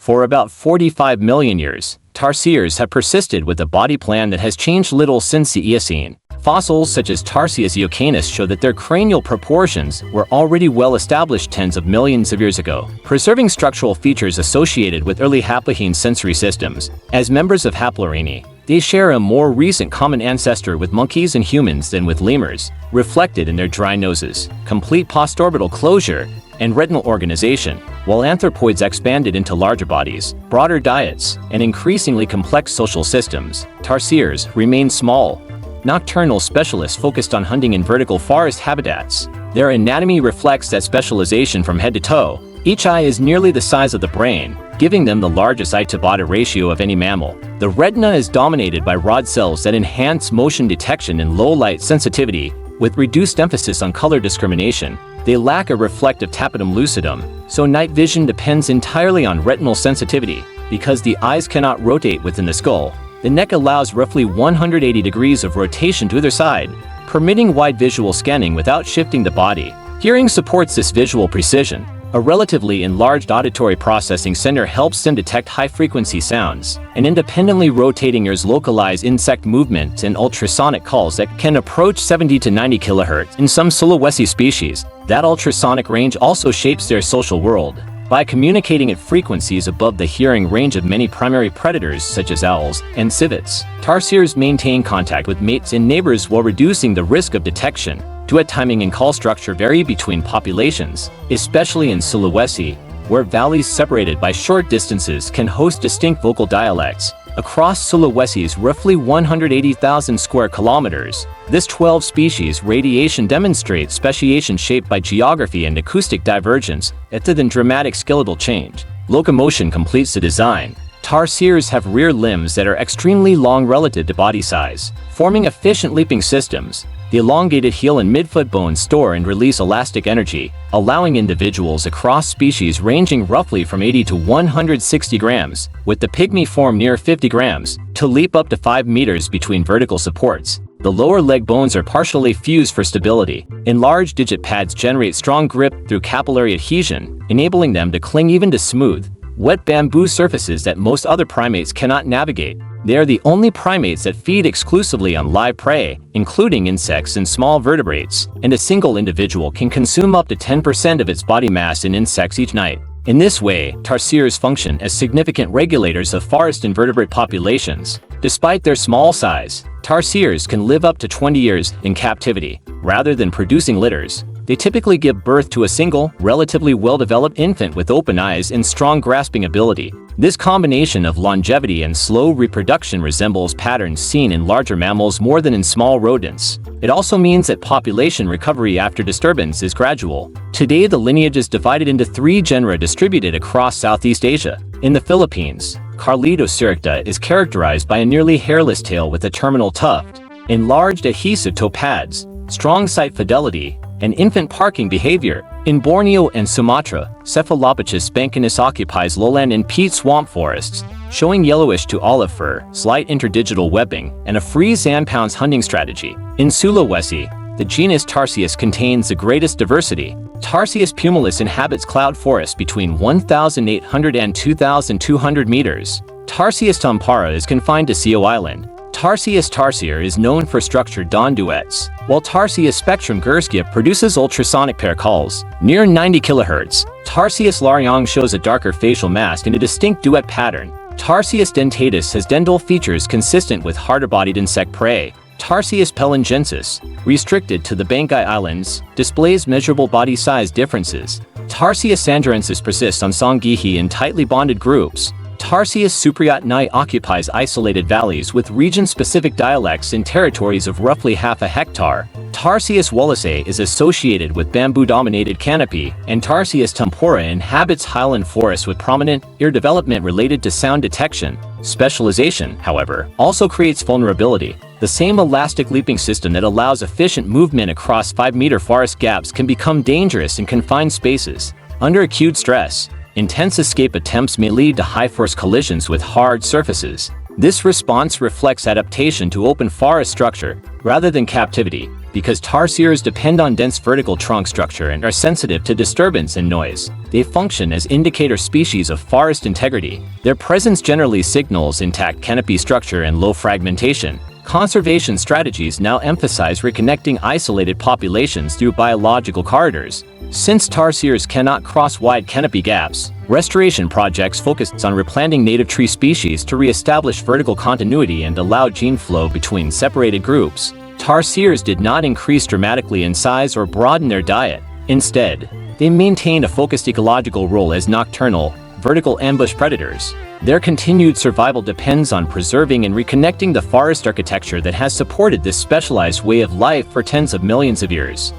For about 45 million years, tarsiers have persisted with a body plan that has changed little since the Eocene. Fossils such as Tarsius eocanus show that their cranial proportions were already well established tens of millions of years ago, preserving structural features associated with early haplorhine sensory systems. As members of Haplorhini, they share a more recent common ancestor with monkeys and humans than with lemurs, reflected in their dry noses, complete postorbital closure, and retinal organization. While anthropoids expanded into larger bodies, broader diets, and increasingly complex social systems, tarsiers remain small, nocturnal specialists focused on hunting in vertical forest habitats. Their anatomy reflects that specialization from head to toe. Each eye is nearly the size of the brain, giving them the largest eye-to-body ratio of any mammal. The retina is dominated by rod cells that enhance motion detection and low-light sensitivity, with reduced emphasis on color discrimination. They lack a reflective tapetum lucidum, so night vision depends entirely on retinal sensitivity. Because the eyes cannot rotate within the skull, the neck allows roughly 180 degrees of rotation to either side, permitting wide visual scanning without shifting the body. Hearing supports this visual precision. A relatively enlarged auditory processing center helps them detect high-frequency sounds, and independently rotating ears localize insect movement and ultrasonic calls that can approach 70 to 90 kHz. In some Sulawesi species, that ultrasonic range also shapes their social world. By communicating at frequencies above the hearing range of many primary predators such as owls and civets, tarsiers maintain contact with mates and neighbors while reducing the risk of detection. Duet timing and call structure vary between populations, especially in Sulawesi, where valleys separated by short distances can host distinct vocal dialects. Across Sulawesi's roughly 180,000 square kilometers, this 12-species radiation demonstrates speciation shaped by geography and acoustic divergence rather than dramatic skeletal change. Locomotion completes the design. Tarsiers have rear limbs that are extremely long relative to body size, forming efficient leaping systems. The elongated heel and midfoot bones store and release elastic energy, allowing individuals across species ranging roughly from 80 to 160 grams, with the pygmy form near 50 grams, to leap up to 5 meters between vertical supports. The lower leg bones are partially fused for stability. Enlarged digit pads generate strong grip through capillary adhesion, enabling them to cling even to smooth, wet bamboo surfaces that most other primates cannot navigate. They are the only primates that feed exclusively on live prey, including insects and small vertebrates, and a single individual can consume up to 10% of its body mass in insects each night. In this way, tarsiers function as significant regulators of forest invertebrate populations. Despite their small size, tarsiers can live up to 20 years in captivity. Rather than producing litters, they typically give birth to a single, relatively well-developed infant with open eyes and strong grasping ability. This combination of longevity and slow reproduction resembles patterns seen in larger mammals more than in small rodents. It also means that population recovery after disturbance is gradual. Today, the lineage is divided into 3 genera distributed across Southeast Asia. In the Philippines, Carlidocyricta is characterized by a nearly hairless tail with a terminal tuft, enlarged adhesive toe pads, strong sight fidelity, and infant parking behavior. In Borneo and Sumatra, Cephalopithecus spankinus occupies lowland and peat swamp forests, showing yellowish to olive fur, slight interdigital webbing, and a free sandpounds hunting strategy. In Sulawesi, the genus Tarsius contains the greatest diversity. Tarsius pumilus inhabits cloud forests between 1,800 and 2,200 meters. Tarsius tampara is confined to Sio Island. Tarsius tarsier is known for structured dawn duets, while Tarsius spectrum gurskia produces ultrasonic pair calls, near 90 kHz. Tarsius lariong shows a darker facial mask and a distinct duet pattern. Tarsius dentatus has dental features consistent with harder-bodied insect prey. Tarsius pelingensis, restricted to the Banggai Islands, displays measurable body size differences. Tarsius sandarensis persists on Songihi in tightly bonded groups. Tarsius supriatni occupies isolated valleys with region-specific dialects in territories of roughly half a hectare. Tarsius wallaceae is associated with bamboo-dominated canopy, and Tarsius tempora inhabits highland forests with prominent ear development related to sound detection. Specialization, however, also creates vulnerability. The same elastic leaping system that allows efficient movement across 5-meter forest gaps can become dangerous in confined spaces. Under acute stress, intense escape attempts may lead to high-force collisions with hard surfaces. This response reflects adaptation to open forest structure rather than captivity. Because tarsiers depend on dense vertical trunk structure and are sensitive to disturbance and noise, they function as indicator species of forest integrity. Their presence generally signals intact canopy structure and low fragmentation. Conservation strategies now emphasize reconnecting isolated populations through biological corridors. Since tarsiers cannot cross wide canopy gaps, restoration projects focus on replanting native tree species to re-establish vertical continuity and allow gene flow between separated groups. Tarsiers did not increase dramatically in size or broaden their diet. Instead, they maintained a focused ecological role as nocturnal, vertical ambush predators. Their continued survival depends on preserving and reconnecting the forest architecture that has supported this specialized way of life for tens of millions of years.